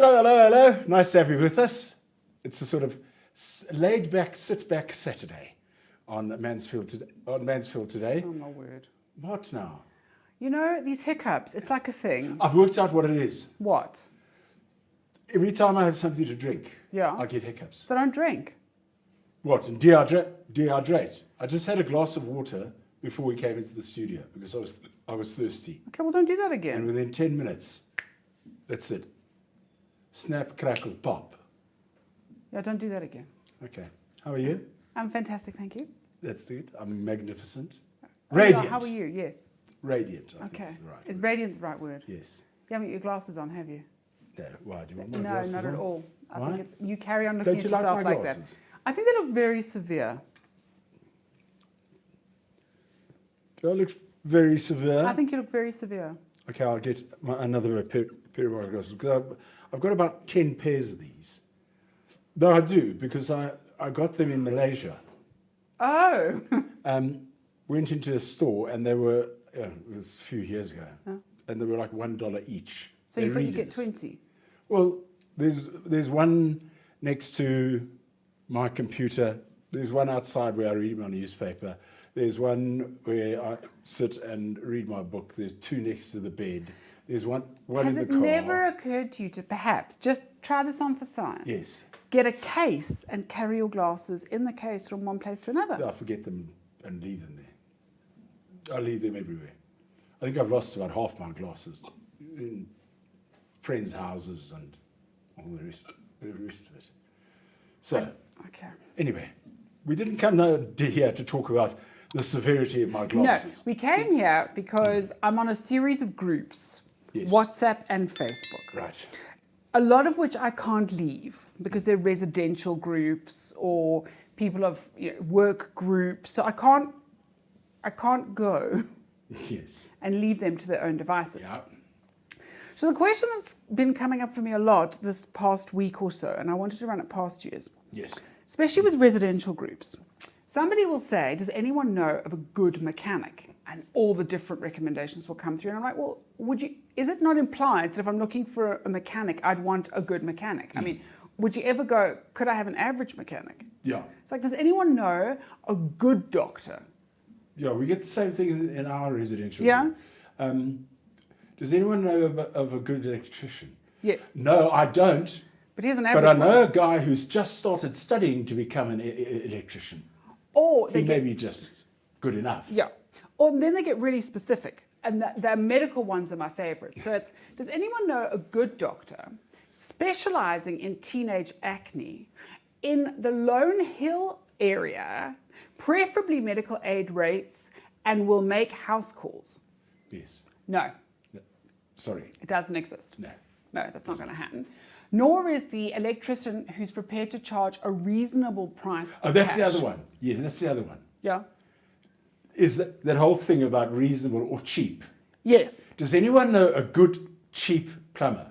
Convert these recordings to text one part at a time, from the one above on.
Hello, hello, hello. Nice to have you with us. It's a sort of laid-back, sit-back Saturday on Mansfield today. Oh, my word. What now? You know, these hiccups, it's like a thing. I've worked out what it is. What? Every time I have something to drink, Yeah. I get hiccups. So don't drink. What? And dehydrate. I just had a glass of water before we came into the studio because I was thirsty. Okay, well, don't do that And again. within 10 minutes, that's it. Snap, crackle, pop. Yeah, don't do that again. Okay. How are you? I'm fantastic, thank you. That's good. I'm magnificent. Oh, Radiant. how are you? Yes. Radiant. I think Okay. is the right Is word. radiant the right word? Yes. You haven't got your glasses on, have you? No. Why? Do you want my No, glasses not on? at all. I Why? think it's you carry on looking Don't you at like yourself my like glasses? that. I think they look very severe. Do I look very severe? I think you look very severe. Okay, I'll get another pair of my glasses because I've got about 10 pairs of these. No, I do because I got them in Malaysia. Oh. Went into a store and they were, it was a few years ago, Oh. and they were like $1 each. So you They're thought you'd get readers. 20? Well, there's one next to my computer. There's one outside where I read my newspaper. There's one where I sit and read my book. There's two next to the bed. There's one Has in it the car. never occurred to you to perhaps just try this on for science? Yes. Get a case and carry your glasses in the case from one place to another. I forget them and leave them there. I leave them everywhere. I think I've lost about half my glasses in friends' houses and all the rest of it. So, Okay. anyway, we didn't come here to talk about the severity of my No, glasses. we came here because I'm on a series of groups, Yes. WhatsApp and Facebook. Right. A lot of which I can't leave because they're residential groups or people of work groups. So I can't go Yes. and leave them to their own devices. Yeah. So the question that's been coming up for me a lot this past week or so, and I wanted to run it past you, is Yes. especially with residential groups, somebody will say, does anyone know of a good mechanic? And all the different recommendations will come through. And I'm like, well, is it not implied that if I'm looking for a mechanic, I'd want a good mechanic? I mean, would you ever go, could I have an average mechanic? Yeah. It's like, does anyone know a good doctor? Yeah, we get the same thing in our residential Yeah? group. Does anyone know of a good electrician? Yes. No, I don't. But here's an But average I know one. a guy who's just started studying to become an electrician. Or He they may get, be just good enough. yeah. Or then they get really specific. And the medical ones are my favorite. So it's, does anyone know a good doctor specializing in teenage acne in the Lone Hill area, preferably medical aid rates, and will make house calls? Yes. No, No. Sorry. it doesn't exist. No. No, that's not going to happen. Nor is the electrician who's prepared to charge a reasonable price. Oh, in that's the cash. other one. Yeah, that's the other one. Yeah. Is that whole thing about reasonable or cheap? Yes. Does anyone know a good, cheap plumber?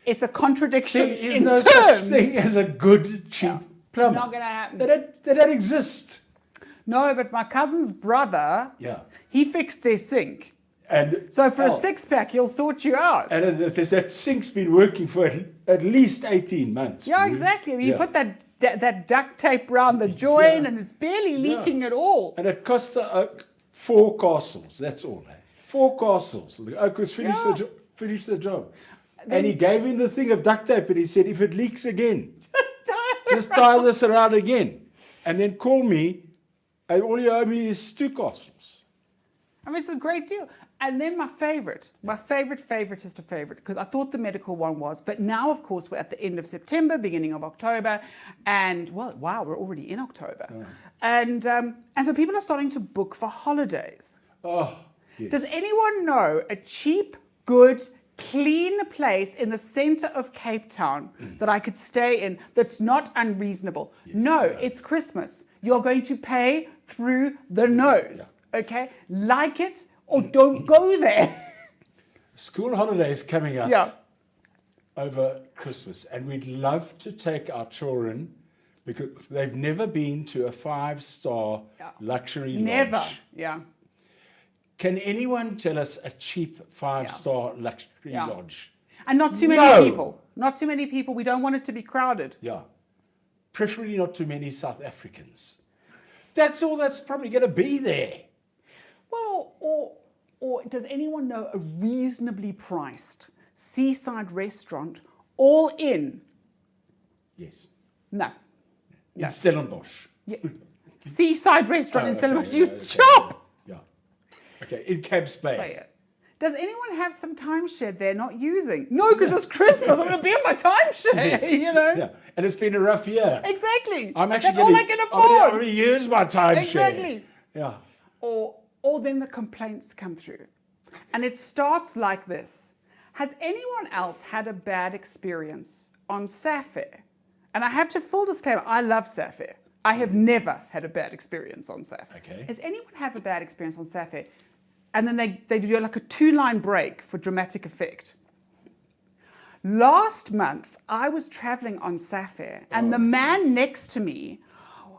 It's a contradiction There is in no terms. such thing as a good, cheap plumber. Not going to happen. They don't exist. No, but my cousin's brother, Yeah. he fixed their sink. And So for a oh, six-pack, he'll sort you out. And that sink's been working for at least 18 months. Yeah, exactly. I mean, you Yeah. put that duct tape around the joint Yeah. and it's barely leaking at all. And it cost the oak 4 castles. That's all. 4 castles. The oak was finished the job. And he gave him the thing of duct tape and he said, if it leaks again, just tie this around again. And then call me and all you owe me is 2 castles. I mean, it's a great deal. And then my favorite is to favorite, because I thought the medical one was, but now, of course, we're at the end of September, beginning of October, and, well, wow, we're already in October. Oh. And so people are starting to book for holidays. Oh, yes. Does anyone know a cheap, good, clean place in the center of Cape Town that I could stay in that's not unreasonable? No, it's Christmas. You're going to pay through the nose, okay? Like it or don't go there. School holidays coming up Yeah. over Christmas, and we'd love to take our children because they've never been to a 5-star luxury Never. lodge. Yeah. Can anyone tell us a cheap 5-star luxury Yeah. lodge? And not too many No. people. Not too many people. We don't want it to be crowded. Yeah. Preferably not too many South Africans. That's all that's probably going to be there. Well, or does anyone know a reasonably priced seaside restaurant all in? Yes. No. In Stellenbosch. Yeah. Seaside restaurant in okay, Stellenbosch. yeah, You okay, chop! Yeah. Okay, in Camps Bay. Say it. Does anyone have some timeshare they're not using? No, because it's Christmas. I'm going to be on my timeshare, Yes. you know? Yeah, and it's been a rough year. Exactly. I'm actually That's all I can afford. I'm going to use my timeshare. Exactly. Yeah. Or then the complaints come through. And it starts like this. Has anyone else had a bad experience on Sapphire? And I have to full disclaimer, I love Sapphire. I have never had a bad experience on Sapphire. Okay. Has anyone had a bad experience on Sapphire? And then they do like a 2-line break for dramatic effect. Last month, I was traveling on Sapphire, and the man next to me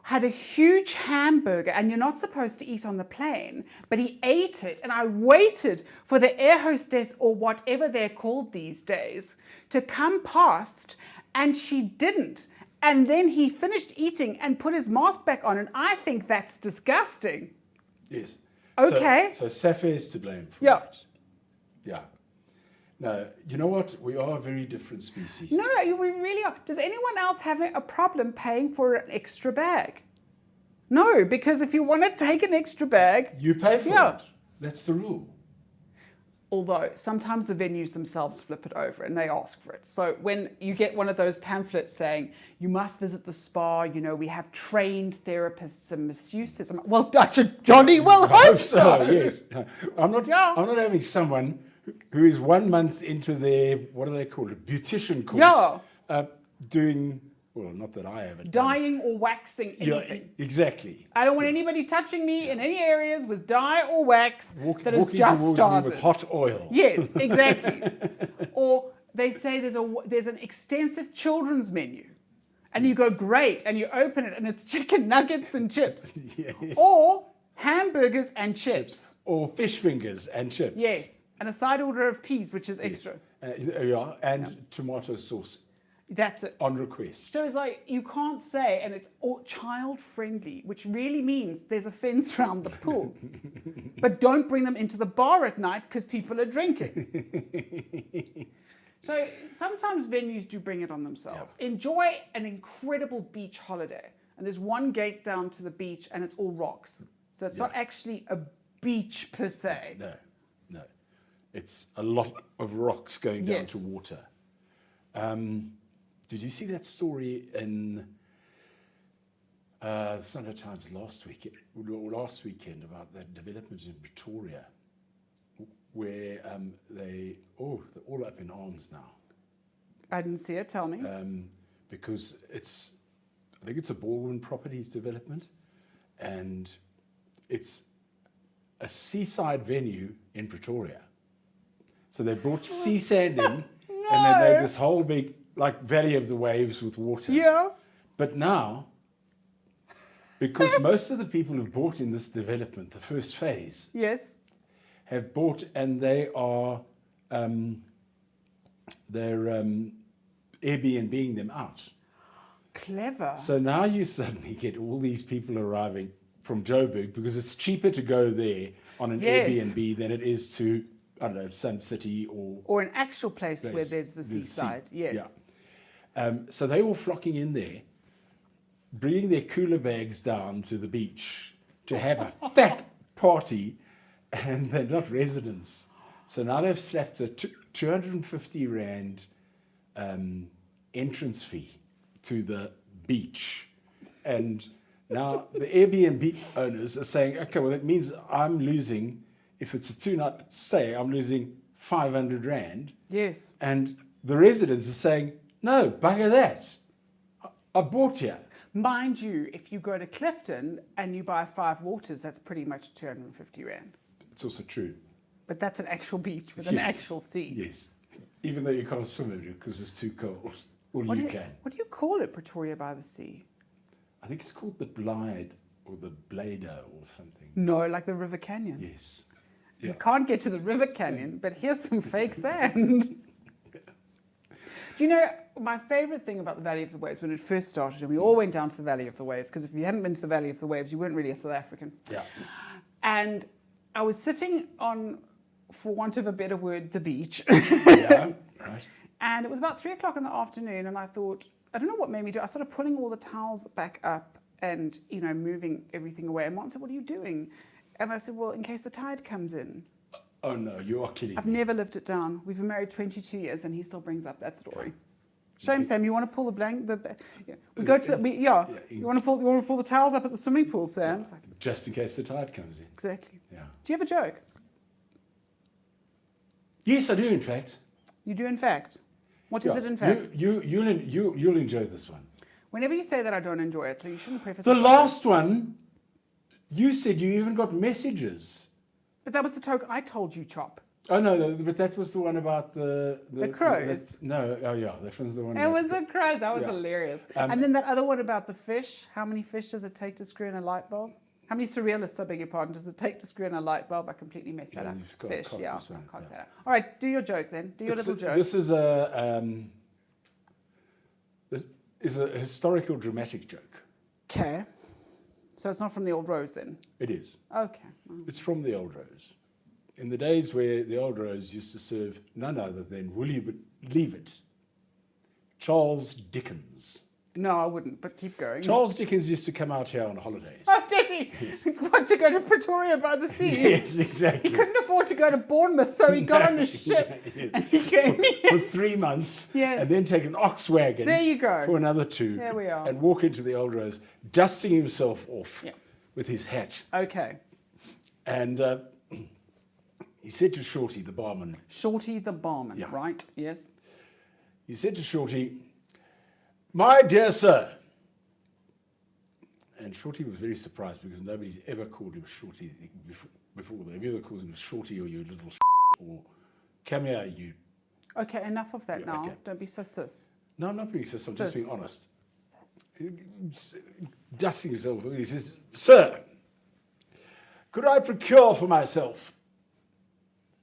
had a huge hamburger, and you're not supposed to eat on the plane, but he ate it, and I waited for the air hostess, or whatever they're called these days, to come past, and she didn't. And then he finished eating and put his mask back on, and I think that's disgusting. Yes. Okay. So Sapphire is to blame for Yeah. that. Yeah. No, you know what? We are a very different species. No, we really are. Does anyone else have a problem paying for an extra bag? No, because if you want to take an extra bag, You pay for Yeah. it. That's the rule. although sometimes the venues themselves flip it over and they ask for it. So when you get one of those pamphlets saying, you must visit the spa, you know, we have trained therapists and masseuses. I'm like, well, I should jolly well hope so. Yes. I'm not having someone who is 1 month into their, what do they call it, beautician course, doing, well, not that I haven't done. Dyeing or waxing anything. Yeah, exactly. I don't want anybody touching me in any areas with dye or wax that has Walking just towards started. me with hot oil. Yes, exactly. Or they say there's an extensive children's menu. And you go, great, and you open it and it's chicken nuggets and chips. Yes. Or hamburgers and chips. Or fish fingers and chips. Yes. And a side order of peas, which is extra. And tomato sauce That's it. on request. So it's like, you can't say, and it's all child friendly, which really means there's a fence around the pool. But don't bring them into the bar at night because people are drinking. So sometimes venues do bring it on themselves. Yeah. Enjoy an incredible beach holiday. And there's one gate down to the beach and it's all rocks. So it's not actually a beach per se. No. It's a lot of rocks going down Yes. to water. Did you see that story in the Sunday Times last weekend about that development in Pretoria, where they're all up in arms now I didn't see it, tell me. because I think it's a Baldwin Properties development, and it's a seaside venue in Pretoria. So they brought sea sand in, and they made this whole big, like, valley of the waves with water. Yeah. But now, because most of the people who've bought in this development, the first phase, Yes. have bought, and they are Airbnb-ing them out. Clever. So now you suddenly get all these people arriving from Joburg because it's cheaper to go there on an Yes. Airbnb than it is to, I don't know, Sun City or Or an actual place where there's the seaside. Yes. Yeah. So they were flocking in there, bringing their cooler bags down to the beach to have a fat party, and they're not residents. So now they've slapped a 250 Rand entrance fee to the beach. And now the Airbnb owners are saying, okay, well, that means I'm losing, if it's a 2-night stay, I'm losing 500 Rand. Yes. And the residents are saying, no, bugger that. I bought here. Mind you, if you go to Clifton and you buy 5 waters, that's pretty much 250 Rand. It's also true. But that's an actual beach with an Yes. actual sea. Yes. Even though you can't swim in it because it's too cold. Well, you can. What do you call it, Pretoria by the Sea? I think it's called the Blide or the Blader or something. No, like the River Canyon. Yes. You can't get to the River Canyon, but here's some fake sand. Do you know, my favourite thing about the Valley of the Waves, when it first started, and we all went down to the Valley of the Waves, because if you hadn't been to the Valley of the Waves, you weren't really a South African. Yeah. And I was sitting on, for want of a better word, the beach. Yeah, right. And it was about 3 o'clock in the afternoon, and I thought, I don't know what made me do it. I started pulling all the towels back up and, you know, moving everything away. And Martin said, "What are you doing?" And I said, "Well, in case the tide comes in." Oh no, you are kidding I've me. never lived it down. We've been married 22 years, and he still brings up that story. Shame, Sam. You want to pull the blanket? We go to the, You want to pull the towels up at the swimming pool, Sam? It's like, Just in case the tide comes in. exactly. Yeah. Do you have a joke? Yes, I do. In fact. You do, in fact. What is Yeah. it, in fact? You'll enjoy this one. Whenever you say that, I don't enjoy it, so you shouldn't preface The it. last one, you said you even got messages. But that was the token I told you, Chop. Oh no, but that was the one about the crows? No, oh yeah, that was the one. It was the crows. That was Yeah. hilarious. Um, And then that other one about the fish. How many fish does it take to screw in a light bulb? How many surrealists, I beg your pardon, does it take to screw in a light bulb? I completely messed that Yeah, up. you've got Fish, cock yeah. this one, I'll cock yeah. that out. All right, do your joke then. Do your little joke. This is a historical dramatic joke. Okay. So it's not from the old rose then? It is. Okay. It's from the Old Rose. In the days where the Old Rose used to serve none other than, will you believe it, Charles Dickens. No, I wouldn't, but keep going. Charles Dickens used to come out here on holidays. Oh, did he? He wanted to go to Pretoria by the sea. Yes, exactly. He couldn't afford to go to Bournemouth, so he got on a ship Yes. and he came For 3 months, Yes. and then take an ox wagon There you go. for another 2, There we are. and walk into the Old Rose, dusting himself off Yeah. with his hat. Okay. And he said to Shorty, the barman, Shorty the barman, Yeah. right? Yes. he said to Shorty, "My dear sir," and Shorty was very surprised because nobody's ever called him Shorty before. They've either called him Shorty or you little or come here, you. Okay, enough of that Yeah, now. okay. Don't be so sus. No, I'm not being sus, I'm just Sis. being honest. Dusting himself, he says, "Sir, could I procure for myself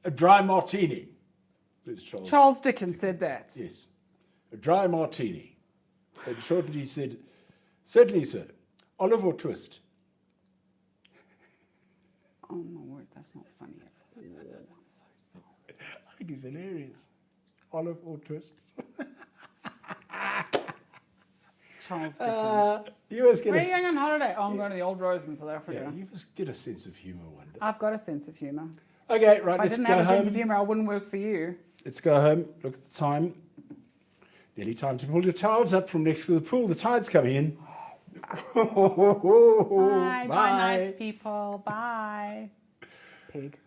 a dry martini?" It's Charles Dickens said that. Yes, a dry martini. And Shorty said, "Certainly, sir. Olive or twist?" Oh my word, that's not funny. Oh, I'm so sorry. I think it's hilarious. Olive or twist? Charles Dickens. You must get Where are you a, going on holiday? Oh, I'm going to the Old Rose in South Africa. yeah, you must get a sense of humour one day. I've got a sense of humour. Okay, right, If I let's didn't go have a sense of home. humour, I wouldn't work for you. Let's go home. Look at the time. Nearly time to pull your towels up from next to the pool. The tide's coming in. Bye, bye, nice people. Bye. Pig.